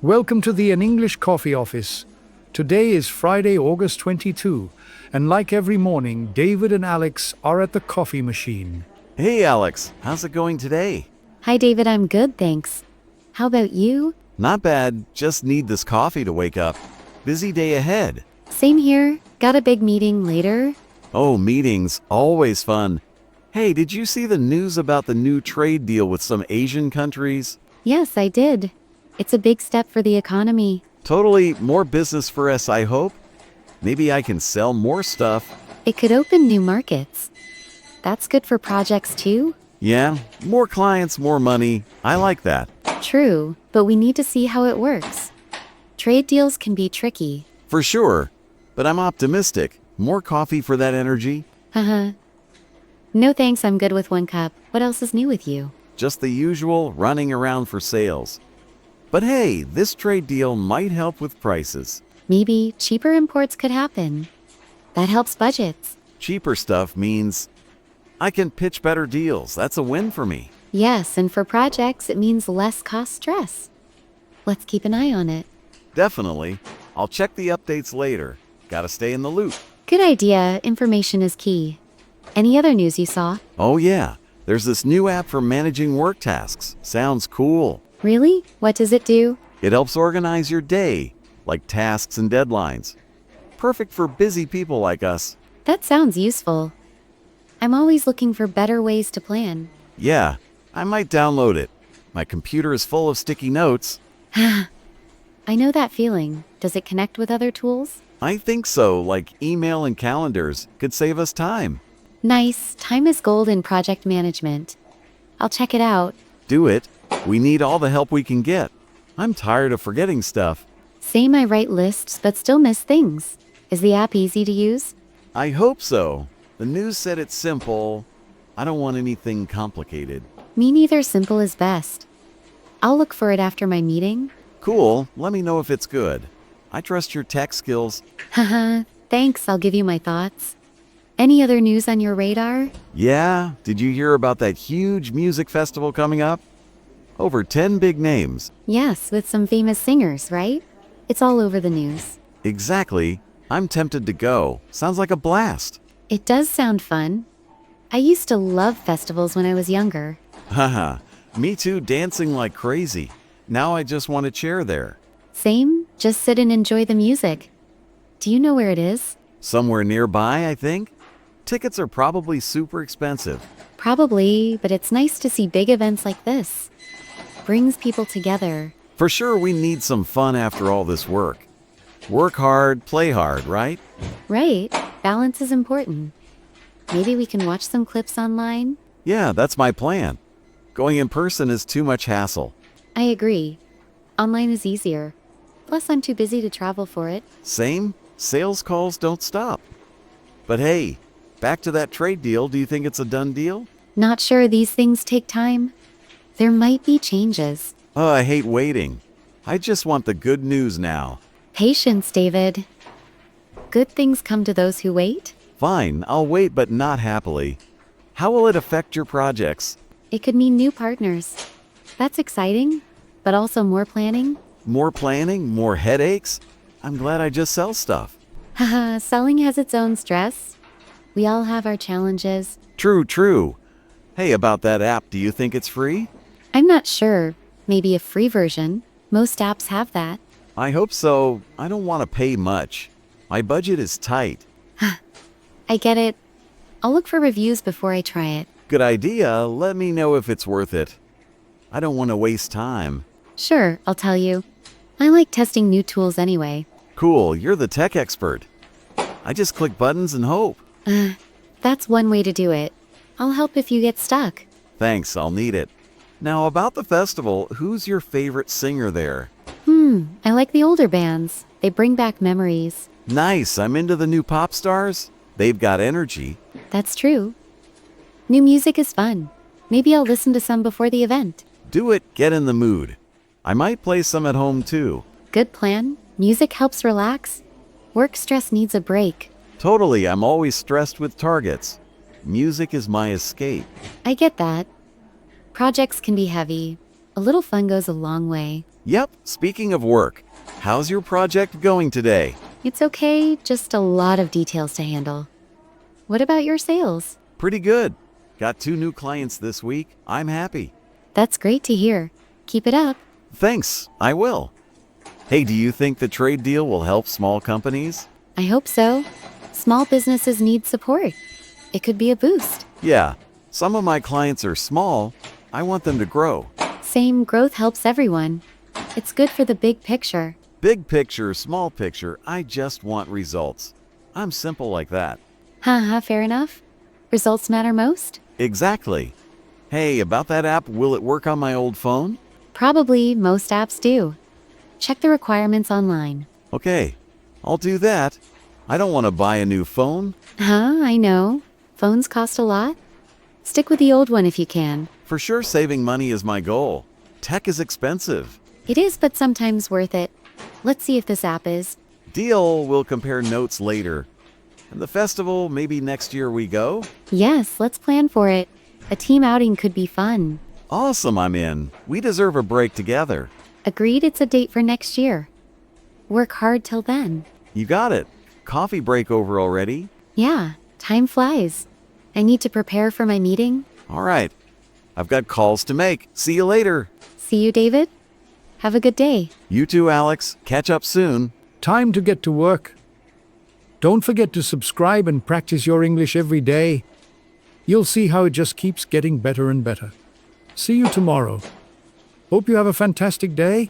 Welcome to the An English Coffee Office. Today is Friday, August 22, and like every morning, David and Alex are at the coffee machine. Hey Alex, how's it going today? Hi David, I'm good, thanks. How about you? Not bad, just need this coffee to wake up. Busy day ahead. Same here. Got a big meeting later. Oh, meetings, always fun. Hey, did you see the news about the new trade deal with some Asian countries? Yes, I did. It's a big step for the economy. Totally more business for us, I hope. Maybe I can sell more stuff. It could open new markets. That's good for projects too. Yeah, more clients, more money. I like that. True, but we need to see how it works. Trade deals can be tricky. For sure. But I'm optimistic. More coffee for that energy? Haha. No thanks, I'm good with 1 cup. What else is new with you? Just the usual running around for sales. But hey, this trade deal might help with prices. Maybe cheaper imports could happen. That helps budgets. Cheaper stuff means I can pitch better deals. That's a win for me. Yes, and for projects, it means less cost stress. Let's keep an eye on it. Definitely. I'll check the updates later. Gotta stay in the loop. Good idea. Information is key. Any other news you saw? Oh yeah, there's this new app for managing work tasks. Sounds cool. Really? What does it do? It helps organize your day, like tasks and deadlines. Perfect for busy people like us. That sounds useful. I'm always looking for better ways to plan. Yeah, I might download it. My computer is full of sticky notes. I know that feeling. Does it connect with other tools? I think so, like email and calendars could save us time. Nice. Time is gold in project management. I'll check it out. Do it. We need all the help we can get. I'm tired of forgetting stuff. Same, I write lists but still miss things. Is the app easy to use? I hope so. The news said it's simple. I don't want anything complicated. Me neither, simple is best. I'll look for it after my meeting. Cool, let me know if it's good. I trust your tech skills. Haha, thanks, I'll give you my thoughts. Any other news on your radar? Yeah, did you hear about that huge music festival coming up? Over 10 big names. Yes, with some famous singers, right? It's all over the news. Exactly. I'm tempted to go. Sounds like a blast. It does sound fun. I used to love festivals when I was younger. Haha, me too, dancing like crazy. Now I just want a chair there. Same, just sit and enjoy the music. Do you know where it is? Somewhere nearby, I think. Tickets are probably super expensive. Probably, but it's nice to see big events like this. Brings people together. For sure, we need some fun after all this work. Work hard, play hard, right? Right, balance is important. Maybe we can watch some clips online? Yeah, that's my plan. Going in person is too much hassle. I agree. Online is easier. Plus, I'm too busy to travel for it. Same, sales calls don't stop. But hey, back to that trade deal, do you think it's a done deal? Not sure, these things take time. There might be changes. Oh, I hate waiting. I just want the good news now. Patience, David. Good things come to those who wait. Fine, I'll wait, but not happily. How will it affect your projects? It could mean new partners. That's exciting, but also more planning. More planning, more headaches? I'm glad I just sell stuff. Haha, selling has its own stress. We all have our challenges. True. Hey, about that app, do you think it's free? I'm not sure. Maybe a free version. Most apps have that. I hope so. I don't want to pay much. My budget is tight. I get it. I'll look for reviews before I try it. Good idea. Let me know if it's worth it. I don't want to waste time. Sure, I'll tell you. I like testing new tools anyway. Cool, you're the tech expert. I just click buttons and hope. That's one way to do it. I'll help if you get stuck. Thanks, I'll need it. Now, about the festival, who's your favorite singer there? I like the older bands. They bring back memories. Nice, I'm into the new pop stars. They've got energy. That's true. New music is fun. Maybe I'll listen to some before the event. Do it, get in the mood. I might play some at home too. Good plan. Music helps relax. Work stress needs a break. Totally, I'm always stressed with targets. Music is my escape. I get that. Projects can be heavy. A little fun goes a long way. Yep, speaking of work, how's your project going today? It's okay, just a lot of details to handle. What about your sales? Pretty good. Got 2 new clients this week. I'm happy. That's great to hear. Keep it up. Thanks, I will. Hey, do you think the trade deal will help small companies? I hope so. Small businesses need support. It could be a boost. Yeah, some of my clients are small. I want them to grow. Same, growth helps everyone. It's good for the big picture. Big picture, small picture, I just want results. I'm simple like that. Haha, fair enough. Results matter most? Exactly. Hey, about that app, will it work on my old phone? Probably, most apps do. Check the requirements online. Okay, I'll do that. I don't want to buy a new phone. I know. Phones cost a lot. Stick with the old one if you can. For sure, saving money is my goal. Tech is expensive. It is, but sometimes worth it. Let's see if this app is. Deal, we'll compare notes later. And the festival, maybe next year we go? Yes, let's plan for it. A team outing could be fun. Awesome, I'm in. We deserve a break together. Agreed, it's a date for next year. Work hard till then. You got it. Coffee break over already? Yeah, time flies. I need to prepare for my meeting. All right. I've got calls to make. See you later. See you, David. Have a good day. You too, Alex. Catch up soon. Time to get to work. Don't forget to subscribe and practice your English every day. You'll see how it just keeps getting better and better. See you tomorrow. Hope you have a fantastic day.